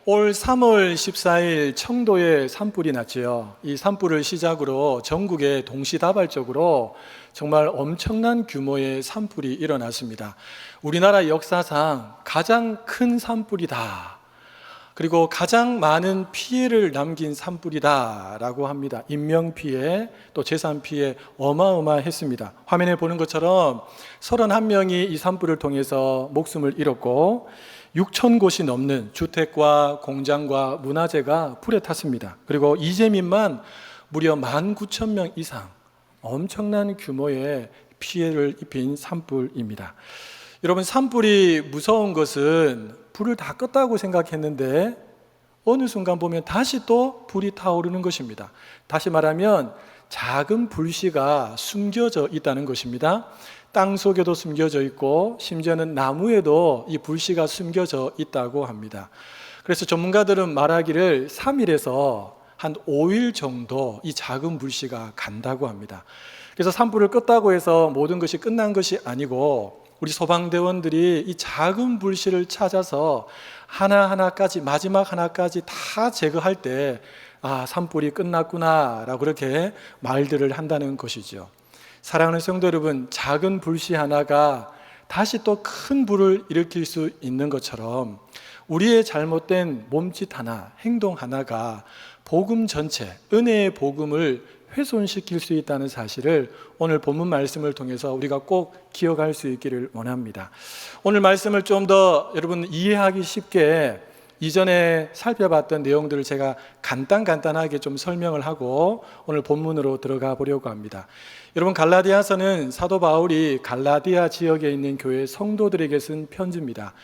올 3월 14일 청도에 산불이 났지요. 이 산불을 시작으로 전국에 동시다발적으로 정말 엄청난 규모의 산불이 일어났습니다. 우리나라 역사상 가장 큰 산불이다. 그리고 가장 많은 피해를 남긴 산불이다라고 합니다. 인명피해, 또 재산피해 어마어마했습니다. 화면에 보는 것처럼 31명이 이 산불을 통해서 목숨을 잃었고 6천 곳이 넘는 주택과 공장과 문화재가 불에 탔습니다. 그리고 이재민만 무려 19,000명 이상 엄청난 규모의 피해를 입힌 산불입니다. 여러분, 산불이 무서운 것은 불을 다 껐다고 생각했는데 어느 순간 보면 다시 또 불이 타오르는 것입니다. 다시 말하면 작은 불씨가 숨겨져 있다는 것입니다. 땅 속에도 숨겨져 있고 심지어는 나무에도 이 불씨가 숨겨져 있다고 합니다. 그래서 전문가들은 말하기를 3일에서 한 5일 정도 이 작은 불씨가 간다고 합니다. 그래서 산불을 껐다고 해서 모든 것이 끝난 것이 아니고 우리 소방대원들이 이 작은 불씨를 찾아서 하나하나까지, 마지막 하나까지 다 제거할 때 산불이 끝났구나 라고 그렇게 말들을 한다는 것이죠. 사랑하는 성도 여러분, 작은 불씨 하나가 다시 또 큰 불을 일으킬 수 있는 것처럼 우리의 잘못된 몸짓 하나, 행동 하나가 복음 전체, 은혜의 복음을 훼손시킬 수 있다는 사실을 오늘 본문 말씀을 통해서 우리가 꼭 기억할 수 있기를 원합니다. 오늘 말씀을 좀 더 여러분 이해하기 쉽게 이전에 살펴봤던 내용들을 제가 간단하게 좀 설명을 하고 오늘 본문으로 들어가 보려고 합니다. 여러분, 갈라디아서는 사도 바울이 갈라디아 지역에 있는 교회 성도들에게 쓴 편지입니다.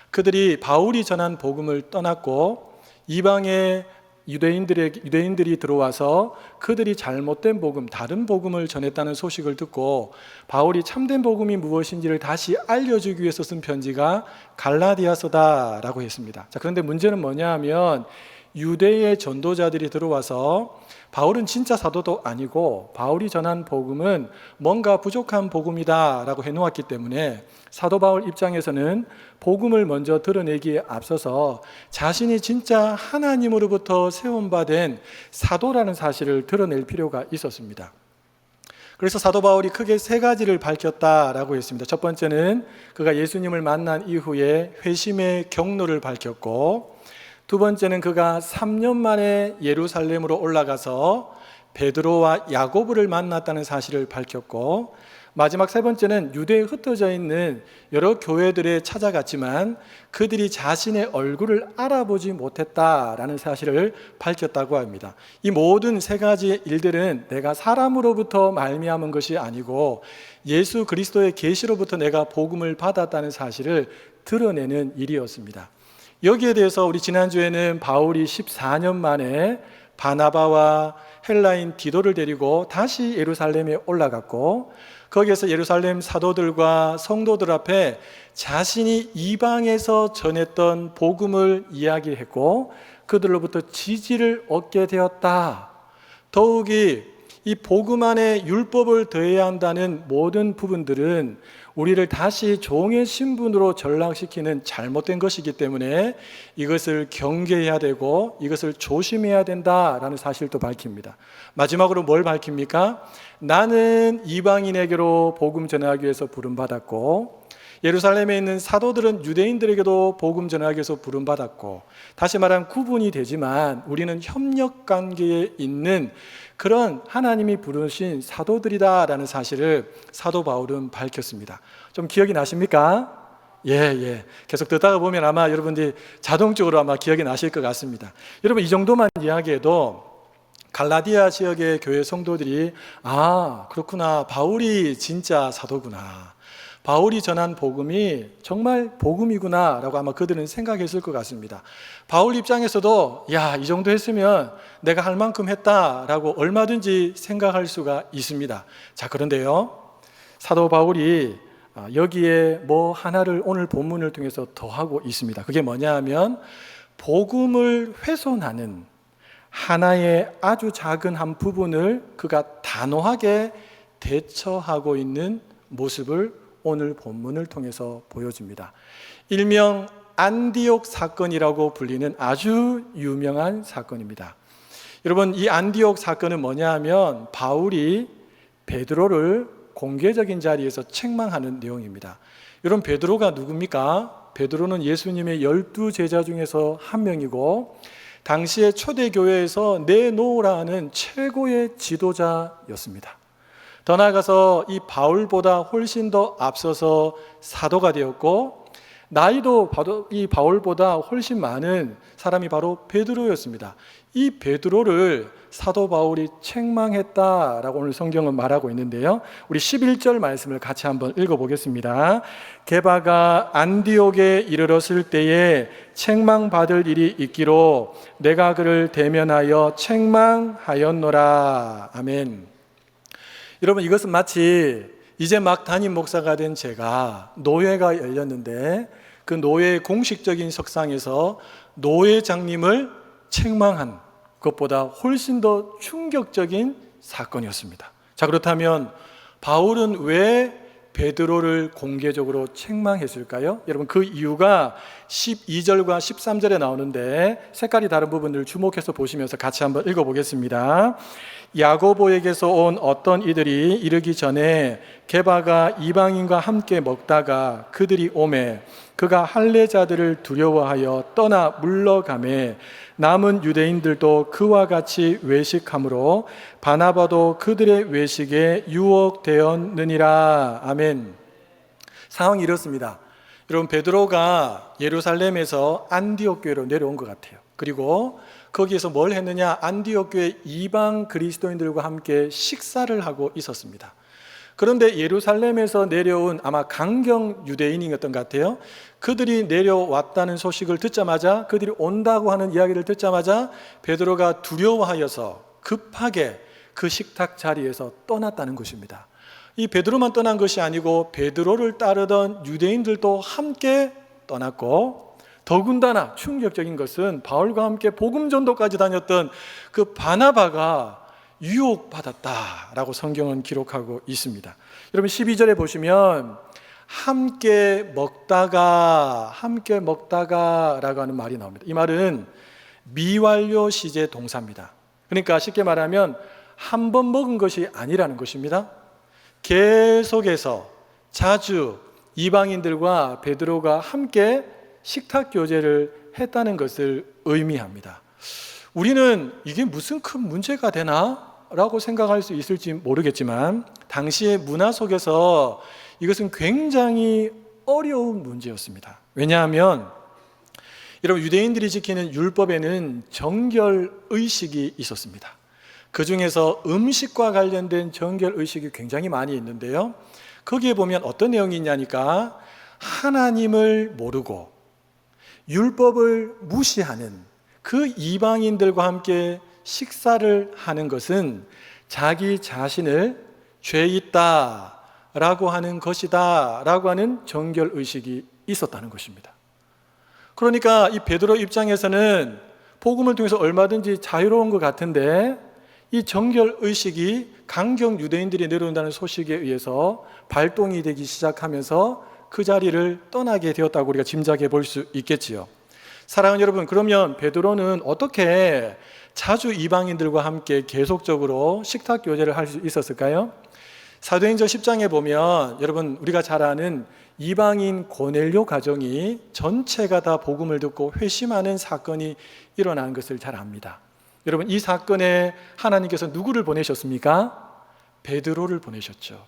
그들이 바울이 전한 복음을 떠났고 이방의 유대인들이 들어와서 그들이 잘못된 복음, 다른 복음을 전했다는 소식을 듣고 바울이 참된 복음이 무엇인지를 다시 알려주기 위해서 쓴 편지가 갈라디아서다라고 했습니다. 자, 그런데 문제는 뭐냐 하면 유대의 전도자들이 들어와서 바울은 진짜 사도도 아니고 바울이 전한 복음은 뭔가 부족한 복음이다라고 해놓았기 때문에 사도 바울 입장에서는 복음을 먼저 드러내기에 앞서서 자신이 진짜 하나님으로부터 세움받은 사도라는 사실을 드러낼 필요가 있었습니다. 그래서 사도 바울이 크게 세 가지를 밝혔다라고 했습니다. 첫 번째는 그가 예수님을 만난 이후에 회심의 경로를 밝혔고, 두 번째는 그가 3년 만에 예루살렘으로 올라가서 베드로와 야고보를 만났다는 사실을 밝혔고, 마지막 세 번째는 유대에 흩어져 있는 여러 교회들에 찾아갔지만 그들이 자신의 얼굴을 알아보지 못했다라는 사실을 밝혔다고 합니다. 이 모든 세 가지의 일들은 내가 사람으로부터 말미암은 것이 아니고 예수 그리스도의 계시로부터 내가 복음을 받았다는 사실을 드러내는 일이었습니다. 여기에 대해서 우리 지난주에는 바울이 14년 만에 바나바와 헬라인 디도를 데리고 다시 예루살렘에 올라갔고, 거기에서 예루살렘 사도들과 성도들 앞에 자신이 이방에서 전했던 복음을 이야기했고 그들로부터 지지를 얻게 되었다. 더욱이 이 복음 안에 율법을 더해야 한다는 모든 부분들은 우리를 다시 종의 신분으로 전락시키는 잘못된 것이기 때문에 이것을 경계해야 되고 이것을 조심해야 된다라는 사실도 밝힙니다. 마지막으로 뭘 밝힙니까? 나는 이방인에게로 복음 전하기 위해서 부름받았고 예루살렘에 있는 사도들은 유대인들에게도 복음 전하기 위해서 부름받았고, 다시 말하면 구분이 되지만 우리는 협력 관계에 있는 그런 하나님이 부르신 사도들이다라는 사실을 사도 바울은 밝혔습니다. 좀 기억이 나십니까? 예. 계속 듣다가 보면 아마 여러분들이 자동적으로 아마 기억이 나실 것 같습니다. 여러분, 이 정도만 이야기해도 갈라디아 지역의 교회 성도들이 그렇구나, 바울이 진짜 사도구나, 바울이 전한 복음이 정말 복음이구나 라고 아마 그들은 생각했을 것 같습니다. 바울 입장에서도 이 정도 했으면 내가 할 만큼 했다라고 얼마든지 생각할 수가 있습니다. 자, 그런데요, 사도 바울이 여기에 뭐 하나를 오늘 본문을 통해서 더하고 있습니다. 그게 뭐냐 하면 복음을 훼손하는 하나의 아주 작은 한 부분을 그가 단호하게 대처하고 있는 모습을 오늘 본문을 통해서 보여줍니다. 일명 안디옥 사건이라고 불리는 아주 유명한 사건입니다. 여러분, 이 안디옥 사건은 뭐냐 하면 바울이 베드로를 공개적인 자리에서 책망하는 내용입니다. 여러분, 베드로가 누굽니까? 베드로는 예수님의 12제자 중에서 한 명이고 당시에 초대교회에서 내놓으라 하는 최고의 지도자였습니다. 더 나아가서 이 바울보다 훨씬 더 앞서서 사도가 되었고 나이도 이 바울보다 훨씬 많은 사람이 바로 베드로였습니다. 이 베드로를 사도 바울이 책망했다라고 오늘 성경은 말하고 있는데요. 우리 11절 말씀을 같이 한번 읽어보겠습니다. 게바가 안디옥에 이르렀을 때에 책망받을 일이 있기로 내가 그를 대면하여 책망하였노라. 아멘. 여러분, 이것은 마치 이제 막 담임 목사가 된 제가 노회가 열렸는데 그 노회의 공식적인 석상에서 노회장님을 책망한 것보다 훨씬 더 충격적인 사건이었습니다. 자, 그렇다면 바울은 왜 베드로를 공개적으로 책망했을까요? 여러분, 그 이유가 12절과 13절에 나오는데 색깔이 다른 부분을 주목해서 보시면서 같이 한번 읽어보겠습니다. 야고보에게서 온 어떤 이들이 이르기 전에 게바가 이방인과 함께 먹다가 그들이 오매 그가 할례자들을 두려워하여 떠나 물러가매 남은 유대인들도 그와 같이 외식하므로 바나바도 그들의 외식에 유혹되었느니라. 아멘. 상황이 이렇습니다. 여러분, 베드로가 예루살렘에서 안디옥 교회로 내려온 것 같아요. 그리고 거기에서 뭘 했느냐? 안디옥 교회 이방 그리스도인들과 함께 식사를 하고 있었습니다. 그런데 예루살렘에서 내려온 아마 강경 유대인이었던 것 같아요. 그들이 내려왔다는 소식을 듣자마자, 그들이 온다고 하는 이야기를 듣자마자 베드로가 두려워하여서 급하게 그 식탁 자리에서 떠났다는 것입니다. 이 베드로만 떠난 것이 아니고 베드로를 따르던 유대인들도 함께 떠났고, 더군다나 충격적인 것은 바울과 함께 복음 전도까지 다녔던 그 바나바가 유혹받았다라고 성경은 기록하고 있습니다. 여러분, 12절에 보시면 함께 먹다가 라고 하는 말이 나옵니다. 이 말은 미완료 시제 동사입니다. 그러니까 쉽게 말하면 한 번 먹은 것이 아니라는 것입니다. 계속해서 자주 이방인들과 베드로가 함께 식탁 교제를 했다는 것을 의미합니다. 우리는 이게 무슨 큰 문제가 되나? 라고 생각할 수 있을지 모르겠지만 당시의 문화 속에서 이것은 굉장히 어려운 문제였습니다. 왜냐하면 여러분, 유대인들이 지키는 율법에는 정결의식이 있었습니다. 그 중에서 음식과 관련된 정결의식이 굉장히 많이 있는데요, 거기에 보면 어떤 내용이 있냐니까 하나님을 모르고 율법을 무시하는 그 이방인들과 함께 식사를 하는 것은 자기 자신을 죄 있다라고 하는 것이다 라고 하는 정결의식이 있었다는 것입니다. 그러니까 이 베드로 입장에서는 복음을 통해서 얼마든지 자유로운 것 같은데 이 정결의식이 강경 유대인들이 내려온다는 소식에 의해서 발동이 되기 시작하면서 그 자리를 떠나게 되었다고 우리가 짐작해 볼 수 있겠지요. 사랑하는 여러분, 그러면 베드로는 어떻게 자주 이방인들과 함께 계속적으로 식탁 교제를 할 수 있었을까요? 사도행전 10장에 보면 여러분, 우리가 잘 아는 이방인 고넬료 가정이 전체가 다 복음을 듣고 회심하는 사건이 일어난 것을 잘 압니다. 여러분, 이 사건에 하나님께서 누구를 보내셨습니까? 베드로를 보내셨죠.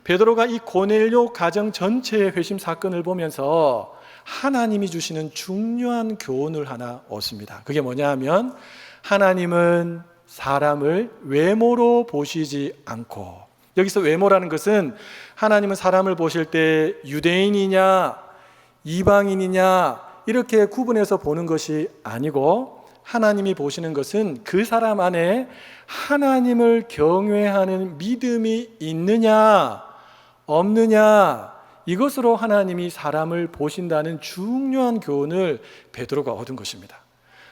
베드로가 이 고넬료 가정 전체의 회심 사건을 보면서 하나님이 주시는 중요한 교훈을 하나 얻습니다. 그게 뭐냐 하면 하나님은 사람을 외모로 보시지 않고, 여기서 외모라는 것은 하나님은 사람을 보실 때 유대인이냐 이방인이냐 이렇게 구분해서 보는 것이 아니고 하나님이 보시는 것은 그 사람 안에 하나님을 경외하는 믿음이 있느냐 없느냐, 이것으로 하나님이 사람을 보신다는 중요한 교훈을 베드로가 얻은 것입니다.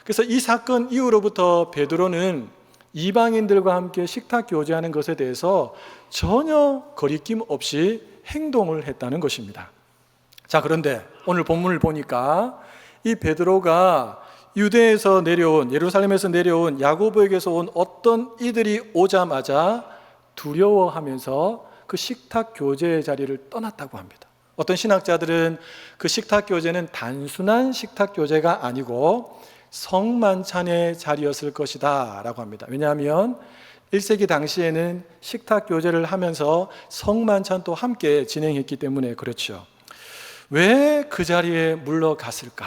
그래서 이 사건 이후로부터 베드로는 이방인들과 함께 식탁 교제하는 것에 대해서 전혀 거리낌 없이 행동을 했다는 것입니다. 자, 그런데 오늘 본문을 보니까 이 베드로가 유대에서 내려온, 예루살렘에서 내려온 야고보에게서 온 어떤 이들이 오자마자 두려워하면서 그 식탁 교제의 자리를 떠났다고 합니다. 어떤 신학자들은 그 식탁 교제는 단순한 식탁 교제가 아니고 성만찬의 자리였을 것이다 라고 합니다. 왜냐하면 1세기 당시에는 식탁 교제를 하면서 성만찬도 함께 진행했기 때문에 그렇죠. 왜 그 자리에 물러갔을까?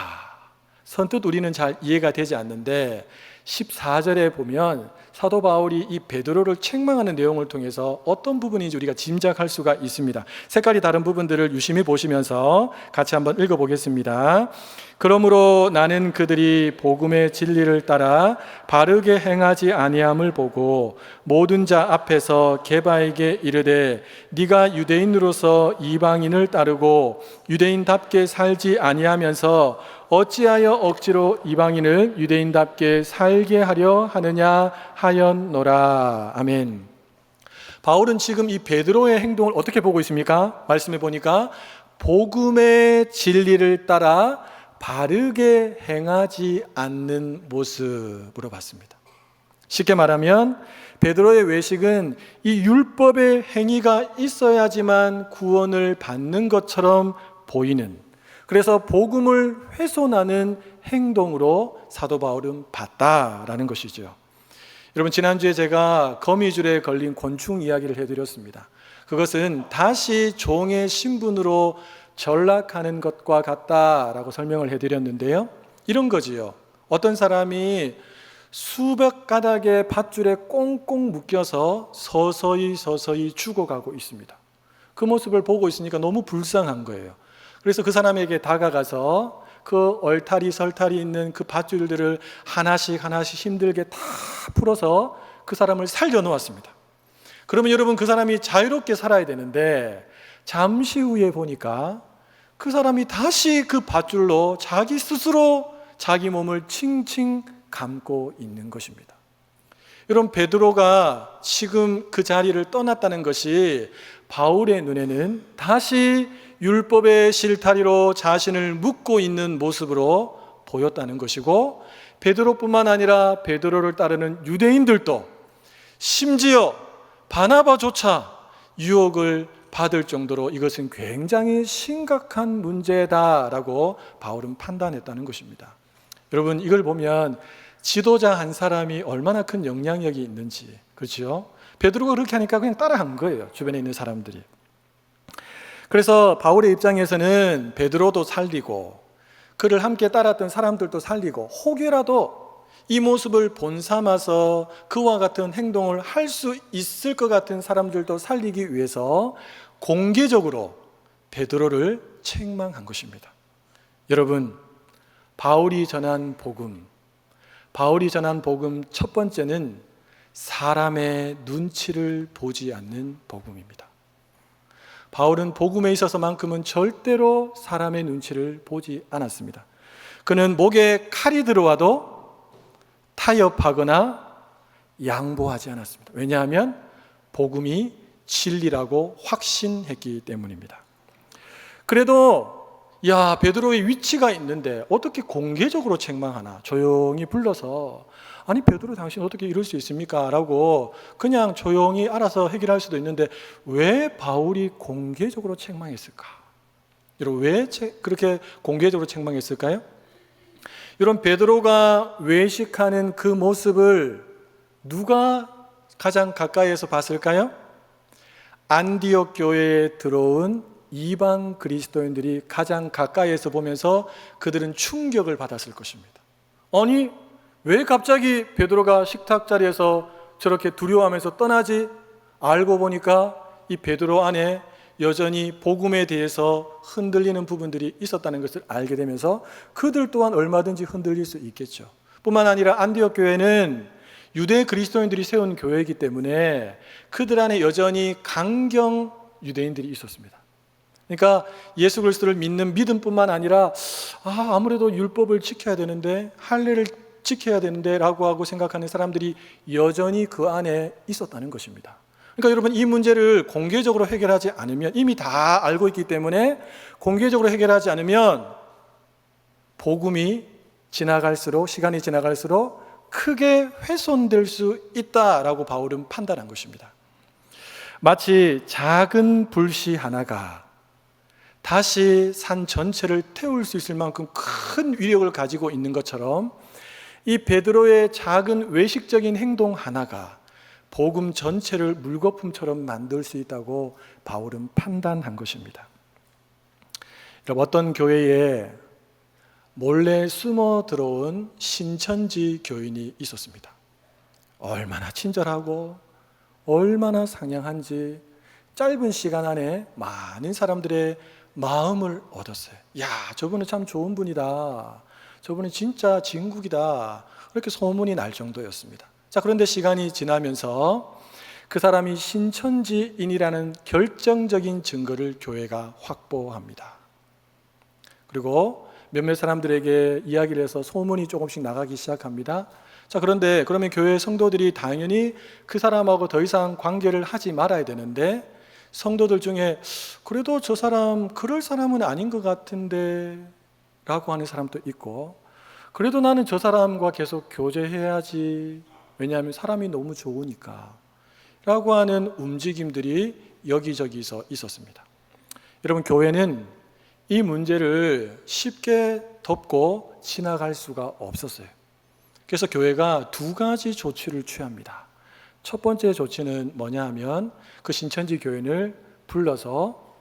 선뜻 우리는 잘 이해가 되지 않는데 14절에 보면 사도 바울이 이 베드로를 책망하는 내용을 통해서 어떤 부분인지 우리가 짐작할 수가 있습니다. 색깔이 다른 부분들을 유심히 보시면서 같이 한번 읽어보겠습니다. 그러므로 나는 그들이 복음의 진리를 따라 바르게 행하지 아니함을 보고 모든 자 앞에서 게바에게 이르되 네가 유대인으로서 이방인을 따르고 유대인답게 살지 아니하면서 어찌하여 억지로 이방인을 유대인답게 살게 하려 하느냐 하였노라. 아멘. 바울은 지금 이 베드로의 행동을 어떻게 보고 있습니까? 말씀해 보니까 복음의 진리를 따라 바르게 행하지 않는 모습으로 봤습니다. 쉽게 말하면 베드로의 외식은 이 율법의 행위가 있어야지만 구원을 받는 것처럼 보이는, 그래서 복음을 훼손하는 행동으로 사도 바울은 봤다라는 것이죠. 여러분, 지난주에 제가 거미줄에 걸린 곤충 이야기를 해드렸습니다. 그것은 다시 종의 신분으로 전락하는 것과 같다라고 설명을 해드렸는데요, 이런 거지요. 어떤 사람이 수백 가닥의 밧줄에 꽁꽁 묶여서 서서히 죽어가고 있습니다. 그 모습을 보고 있으니까 너무 불쌍한 거예요. 그래서 그 사람에게 다가가서 그 얼타리 설타리 있는 그 밧줄들을 하나씩 힘들게 다 풀어서 그 사람을 살려놓았습니다. 그러면 여러분, 그 사람이 자유롭게 살아야 되는데 잠시 후에 보니까 그 사람이 다시 그 밧줄로 자기 스스로 자기 몸을 칭칭 감고 있는 것입니다. 여러분, 베드로가 지금 그 자리를 떠났다는 것이 바울의 눈에는 다시 율법의 실타리로 자신을 묶고 있는 모습으로 보였다는 것이고, 베드로뿐만 아니라 베드로를 따르는 유대인들도 심지어 바나바조차 유혹을 받을 정도로 이것은 굉장히 심각한 문제다라고 바울은 판단했다는 것입니다. 여러분, 이걸 보면 지도자 한 사람이 얼마나 큰 영향력이 있는지, 그렇죠? 베드로가 그렇게 하니까 그냥 따라한 거예요, 주변에 있는 사람들이. 그래서 바울의 입장에서는 베드로도 살리고 그를 함께 따랐던 사람들도 살리고 혹여라도 이 모습을 본삼아서 그와 같은 행동을 할 수 있을 것 같은 사람들도 살리기 위해서 공개적으로 베드로를 책망한 것입니다. 여러분, 바울이 전한 복음 첫 번째는 사람의 눈치를 보지 않는 복음입니다. 바울은 복음에 있어서만큼은 절대로 사람의 눈치를 보지 않았습니다. 그는 목에 칼이 들어와도 타협하거나 양보하지 않았습니다. 왜냐하면 복음이 진리라고 확신했기 때문입니다. 그래도 베드로의 위치가 있는데 어떻게 공개적으로 책망하나? 조용히 불러서 아니 베드로, 당신 어떻게 이럴 수 있습니까? 라고 그냥 조용히 알아서 해결할 수도 있는데 왜 바울이 공개적으로 책망했을까? 여러분, 왜 그렇게 공개적으로 책망했을까요? 여러분, 베드로가 외식하는 그 모습을 누가 가장 가까이에서 봤을까요? 안디옥 교회에 들어온 이방 그리스도인들이 가장 가까이에서 보면서 그들은 충격을 받았을 것입니다. 아니, 왜 갑자기 베드로가 식탁 자리에서 저렇게 두려워하면서 떠나지? 알고 보니까 이 베드로 안에 여전히 복음에 대해서 흔들리는 부분들이 있었다는 것을 알게 되면서 그들 또한 얼마든지 흔들릴 수 있겠죠. 뿐만 아니라 안디옥 교회는 유대 그리스도인들이 세운 교회이기 때문에 그들 안에 여전히 강경 유대인들이 있었습니다. 그러니까 예수 그리스도를 믿는 믿음뿐만 아니라 아무래도 율법을 지켜야 되는데, 할례를 지켜야 되는데 라고 하고 생각하는 사람들이 여전히 그 안에 있었다는 것입니다. 그러니까 여러분, 이 문제를 공개적으로 해결하지 않으면, 이미 다 알고 있기 때문에 공개적으로 해결하지 않으면 복음이 지나갈수록, 시간이 지나갈수록 크게 훼손될 수 있다라고 바울은 판단한 것입니다. 마치 작은 불씨 하나가 다시 산 전체를 태울 수 있을 만큼 큰 위력을 가지고 있는 것처럼, 이 베드로의 작은 외식적인 행동 하나가 복음 전체를 물거품처럼 만들 수 있다고 바울은 판단한 것입니다. 여러분, 어떤 교회에 몰래 숨어 들어온 신천지 교인이 있었습니다. 얼마나 친절하고 얼마나 상냥한지 짧은 시간 안에 많은 사람들의 마음을 얻었어요. 야, 저분은 참 좋은 분이다. 저분은 진짜 진국이다. 그렇게 소문이 날 정도였습니다. 자, 그런데 시간이 지나면서 그 사람이 신천지인이라는 결정적인 증거를 교회가 확보합니다. 그리고 몇몇 사람들에게 이야기를 해서 소문이 조금씩 나가기 시작합니다. 자, 그런데 그러면 교회 성도들이 당연히 그 사람하고 더 이상 관계를 하지 말아야 되는데, 성도들 중에 그래도 저 사람 그럴 사람은 아닌 것 같은데 라고 하는 사람도 있고, 그래도 나는 저 사람과 계속 교제해야지, 왜냐하면 사람이 너무 좋으니까 라고 하는 움직임들이 여기저기서 있었습니다. 여러분, 교회는 이 문제를 쉽게 덮고 지나갈 수가 없었어요. 그래서 교회가 두 가지 조치를 취합니다. 첫 번째 조치는 뭐냐 하면, 그 신천지 교인을 불러서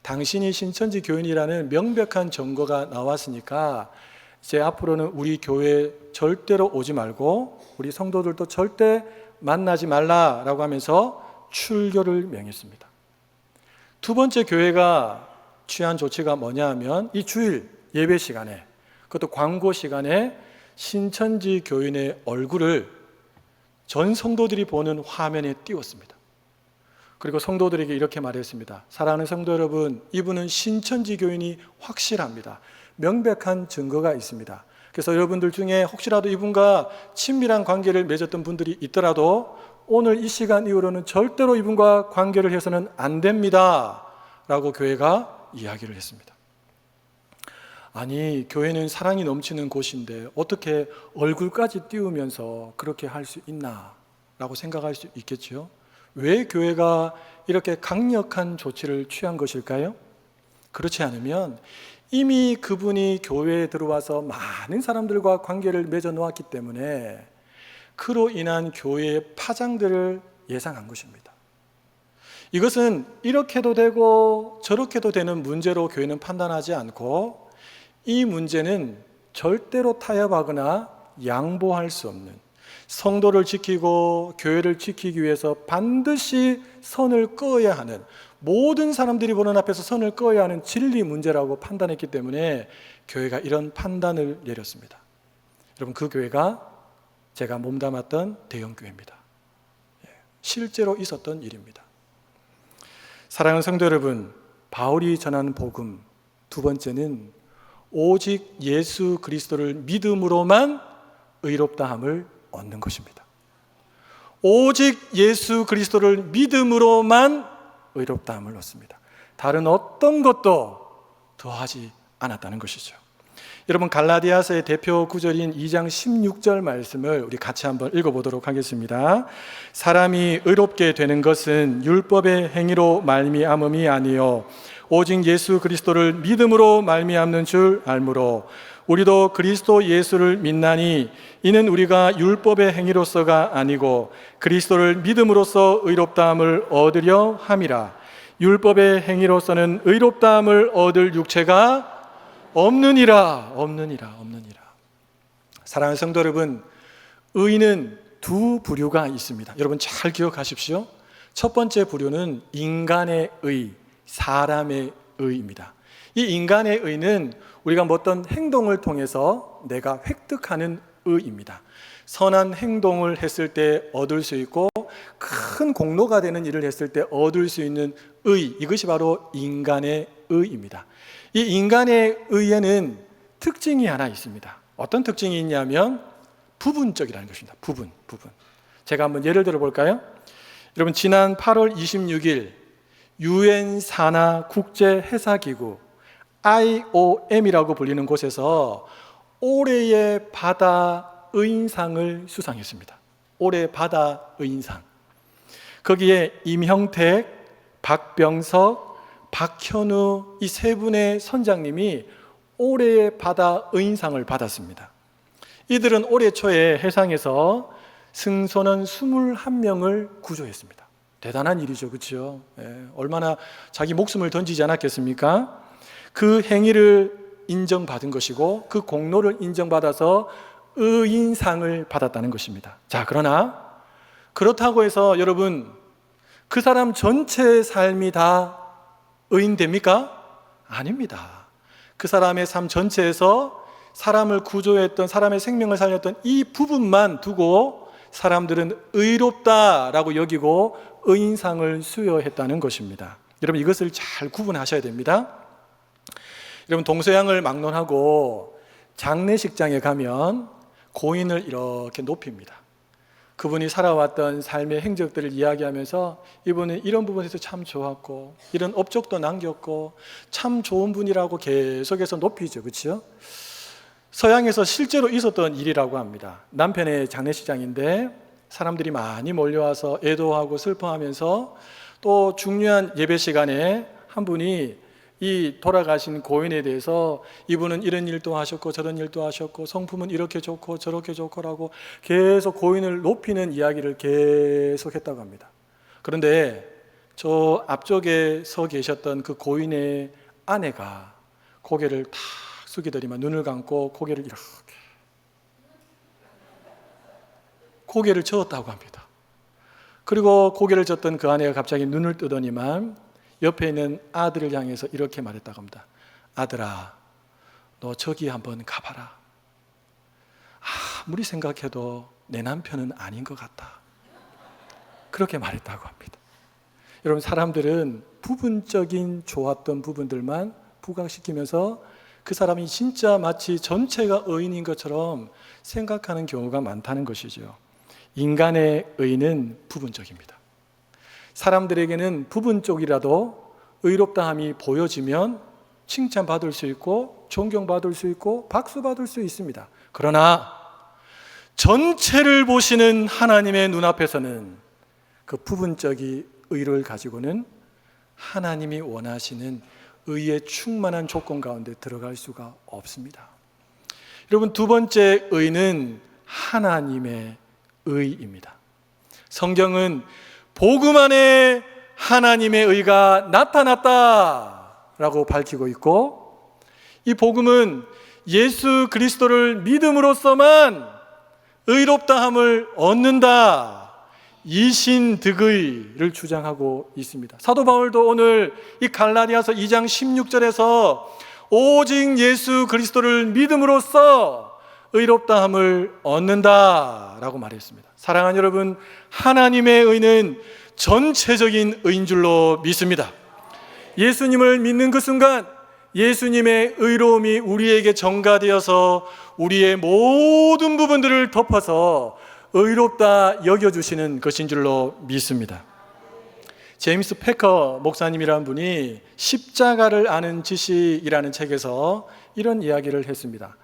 당신이 신천지 교인이라는 명백한 증거가 나왔으니까 이제 앞으로는 우리 교회에 절대로 오지 말고 우리 성도들도 절대 만나지 말라라고 하면서 출교를 명했습니다. 두 번째 교회가 취한 조치가 뭐냐 하면, 이 주일 예배 시간에, 그것도 광고 시간에 신천지 교인의 얼굴을 전 성도들이 보는 화면에 띄웠습니다. 그리고 성도들에게 이렇게 말했습니다. 사랑하는 성도 여러분, 이분은 신천지 교인이 확실합니다. 명백한 증거가 있습니다. 그래서 여러분들 중에 혹시라도 이분과 친밀한 관계를 맺었던 분들이 있더라도 오늘 이 시간 이후로는 절대로 이분과 관계를 해서는 안 됩니다 라고 교회가 이야기를 했습니다. 아니, 교회는 사랑이 넘치는 곳인데 어떻게 얼굴까지 띄우면서 그렇게 할 수 있나 라고 생각할 수 있겠죠. 왜 교회가 이렇게 강력한 조치를 취한 것일까요? 그렇지 않으면 이미 그분이 교회에 들어와서 많은 사람들과 관계를 맺어 놓았기 때문에 그로 인한 교회의 파장들을 예상한 것입니다. 이것은 이렇게도 되고 저렇게도 되는 문제로 교회는 판단하지 않고, 이 문제는 절대로 타협하거나 양보할 수 없는, 성도를 지키고 교회를 지키기 위해서 반드시 선을 그어야 하는, 모든 사람들이 보는 앞에서 선을 그어야 하는 진리 문제라고 판단했기 때문에 교회가 이런 판단을 내렸습니다. 여러분, 그 교회가 제가 몸담았던 대형교회입니다. 실제로 있었던 일입니다. 사랑하는 성도 여러분, 바울이 전하는 복음 두 번째는 오직 예수 그리스도를 믿음으로만 의롭다함을 얻는 것입니다. 오직 예수 그리스도를 믿음으로만 의롭다함을 얻습니다. 다른 어떤 것도 더하지 않았다는 것이죠. 여러분, 갈라디아서의 대표 구절인 2장 16절 말씀을 우리 같이 한번 읽어보도록 하겠습니다. 사람이 의롭게 되는 것은 율법의 행위로 말미암음이 아니요 오직 예수 그리스도를 믿음으로 말미암는 줄 알므로 우리도 그리스도 예수를 믿나니 이는 우리가 율법의 행위로서가 아니고 그리스도를 믿음으로써 의롭다함을 얻으려 함이라. 율법의 행위로서는 의롭다함을 얻을 육체가 없느니라. 사랑하는 성도 여러분, 의는 두 부류가 있습니다. 여러분 잘 기억하십시오. 첫 번째 부류는 인간의 의, 사람의 의입니다. 이 인간의 의는 우리가 어떤 행동을 통해서 내가 획득하는 의입니다. 선한 행동을 했을 때 얻을 수 있고 큰 공로가 되는 일을 했을 때 얻을 수 있는 의, 이것이 바로 인간의 의입니다. 이 인간의 의에는 특징이 하나 있습니다. 어떤 특징이 있냐면 부분적이라는 것입니다. 부분. 제가 한번 예를 들어 볼까요? 여러분, 지난 8월 26일 유엔 산하 국제해사기구 IOM이라고 불리는 곳에서 올해의 바다 의인상을 수상했습니다. 올해 바다 의인상. 거기에 임형택, 박병석, 박현우 이 세 분의 선장님이 올해의 바다 의인상을 받았습니다. 이들은 올해 초에 해상에서 승선원 21명을 구조했습니다. 대단한 일이죠, 그렇죠? 얼마나 자기 목숨을 던지지 않았겠습니까? 그 행위를 인정받은 것이고 그 공로를 인정받아서 의인상을 받았다는 것입니다. 자, 그러나 그렇다고 해서 여러분, 그 사람 전체의 삶이 다 의인됩니까? 아닙니다. 그 사람의 삶 전체에서 사람을 구조했던, 사람의 생명을 살렸던 이 부분만 두고 사람들은 의롭다라고 여기고 의인상을 수여했다는 것입니다. 여러분, 이것을 잘 구분하셔야 됩니다. 여러분, 동서양을 막론하고 장례식장에 가면 고인을 이렇게 높입니다. 그분이 살아왔던 삶의 행적들을 이야기하면서 이분은 이런 부분에서 참 좋았고 이런 업적도 남겼고 참 좋은 분이라고 계속해서 높이죠, 그렇죠? 서양에서 실제로 있었던 일이라고 합니다. 남편의 장례식장인데 사람들이 많이 몰려와서 애도하고 슬퍼하면서 또 중요한 예배 시간에 한 분이 이 돌아가신 고인에 대해서 이분은 이런 일도 하셨고 저런 일도 하셨고 성품은 이렇게 좋고 저렇게 좋고라고 계속 고인을 높이는 이야기를 계속 했다고 합니다. 그런데 저 앞쪽에 서 계셨던 그 고인의 아내가 고개를 탁 숙이더니만 눈을 감고 고개를 이렇게 고개를 저었다고 합니다. 그리고 고개를 젓던 그 아내가 갑자기 눈을 뜨더니만 옆에 있는 아들을 향해서 이렇게 말했다고 합니다. 아들아, 너 저기 한번 가봐라. 아무리 생각해도 내 남편은 아닌 것 같다. 그렇게 말했다고 합니다. 여러분, 사람들은 부분적인 좋았던 부분들만 부각시키면서 그 사람이 진짜 마치 전체가 의인인 것처럼 생각하는 경우가 많다는 것이죠. 인간의 의는 부분적입니다. 사람들에게는 부분적이라도 의롭다함이 보여지면 칭찬받을 수 있고 존경받을 수 있고 박수받을 수 있습니다. 그러나 전체를 보시는 하나님의 눈앞에서는 그 부분적인 의를 가지고는 하나님이 원하시는 의의 충만한 조건 가운데 들어갈 수가 없습니다. 여러분, 두 번째 의는 하나님의 의입니다. 성경은 복음 안에 하나님의 의가 나타났다라고 밝히고 있고, 이 복음은 예수 그리스도를 믿음으로써만 의롭다함을 얻는다, 이신득의를 주장하고 있습니다. 사도 바울도 오늘 이 갈라디아서 2장 16절에서 오직 예수 그리스도를 믿음으로써 의롭다함을 얻는다라고 말했습니다. 사랑하는 여러분, 하나님의 의는 전체적인 의인 줄로 믿습니다. 예수님을 믿는 그 순간 예수님의 의로움이 우리에게 전가되어서 우리의 모든 부분들을 덮어서 의롭다 여겨주시는 것인 줄로 믿습니다. 제임스 패커 목사님이라는 분이 십자가를 아는 지식이라는 책에서 이런 이야기를 했습니다.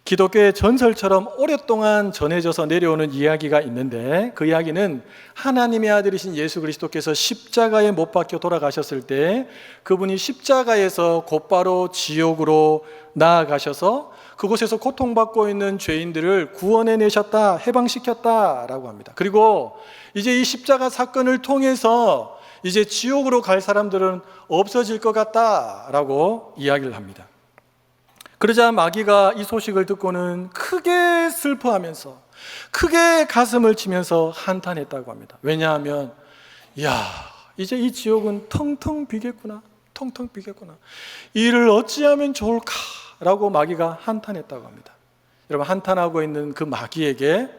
기독교의 전설처럼 오랫동안 전해져서 내려오는 이야기가 있는데, 그 이야기는 하나님의 아들이신 예수 그리스도께서 십자가에 못 박혀 돌아가셨을 때 그분이 십자가에서 곧바로 지옥으로 나아가셔서 그곳에서 고통받고 있는 죄인들을 구원해내셨다, 해방시켰다라고 합니다. 그리고 이제 이 십자가 사건을 통해서 이제 지옥으로 갈 사람들은 없어질 것 같다라고 이야기를 합니다. 그러자 마귀가 이 소식을 듣고는 크게 슬퍼하면서 크게 가슴을 치면서 한탄했다고 합니다. 왜냐하면 이제 이 지옥은 텅텅 비겠구나, 텅텅 비겠구나, 이를 어찌하면 좋을까라고 마귀가 한탄했다고 합니다. 여러분, 한탄하고 있는 그 마귀에게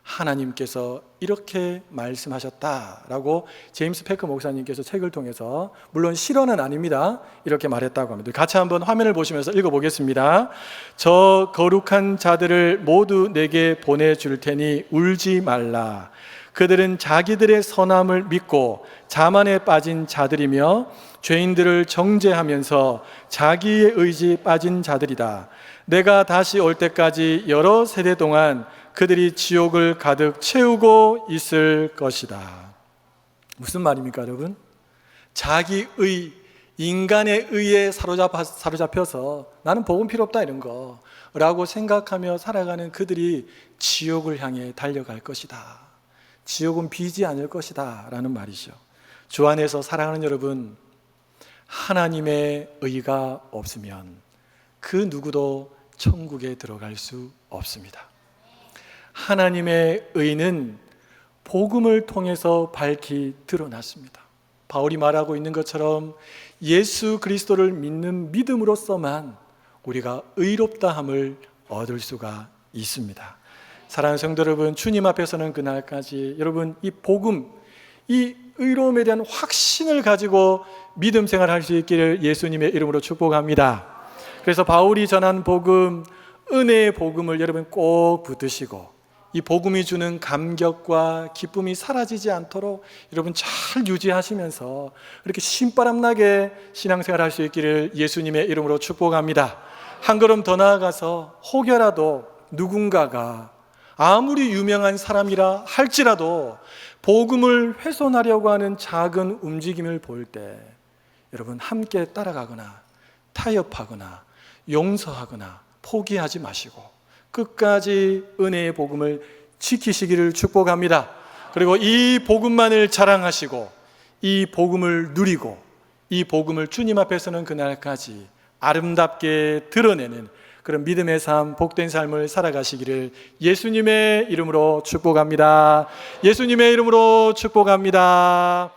하나님께서 이렇게 말씀하셨다라고 제임스 패커 목사님께서 책을 통해서, 물론 실언은 아닙니다, 이렇게 말했다고 합니다. 같이 한번 화면을 보시면서 읽어보겠습니다. 저 거룩한 자들을 모두 내게 보내줄 테니 울지 말라. 그들은 자기들의 선함을 믿고 자만에 빠진 자들이며 죄인들을 정죄하면서 자기의 의지에 빠진 자들이다. 내가 다시 올 때까지 여러 세대 동안 그들이 지옥을 가득 채우고 있을 것이다. 무슨 말입니까, 여러분? 자기의, 인간의 의에 사로잡혀서 나는 복음 필요 없다 이런 거라고 생각하며 살아가는 그들이 지옥을 향해 달려갈 것이다. 지옥은 비지 않을 것이다 라는 말이죠. 주 안에서 사랑하는 여러분, 하나님의 의가 없으면 그 누구도 천국에 들어갈 수 없습니다. 하나님의 의는 복음을 통해서 밝히 드러났습니다. 바울이 말하고 있는 것처럼 예수 그리스도를 믿는 믿음으로서만 우리가 의롭다함을 얻을 수가 있습니다. 사랑하는 성도 여러분, 주님 앞에서는 그날까지 여러분 이 복음, 이 의로움에 대한 확신을 가지고 믿음 생활할 수 있기를 예수님의 이름으로 축복합니다. 그래서 바울이 전한 복음, 은혜의 복음을 여러분 꼭 붙드시고 이 복음이 주는 감격과 기쁨이 사라지지 않도록 여러분 잘 유지하시면서 이렇게 신바람나게 신앙생활 할 수 있기를 예수님의 이름으로 축복합니다. 한 걸음 더 나아가서 혹여라도 누군가가 아무리 유명한 사람이라 할지라도 복음을 훼손하려고 하는 작은 움직임을 볼 때 여러분 함께 따라가거나 타협하거나 용서하거나 포기하지 마시고 끝까지 은혜의 복음을 지키시기를 축복합니다. 그리고 이 복음만을 자랑하시고 이 복음을 누리고 이 복음을 주님 앞에서는 그날까지 아름답게 드러내는 그런 믿음의 삶, 복된 삶을 살아가시기를 예수님의 이름으로 축복합니다. 예수님의 이름으로 축복합니다.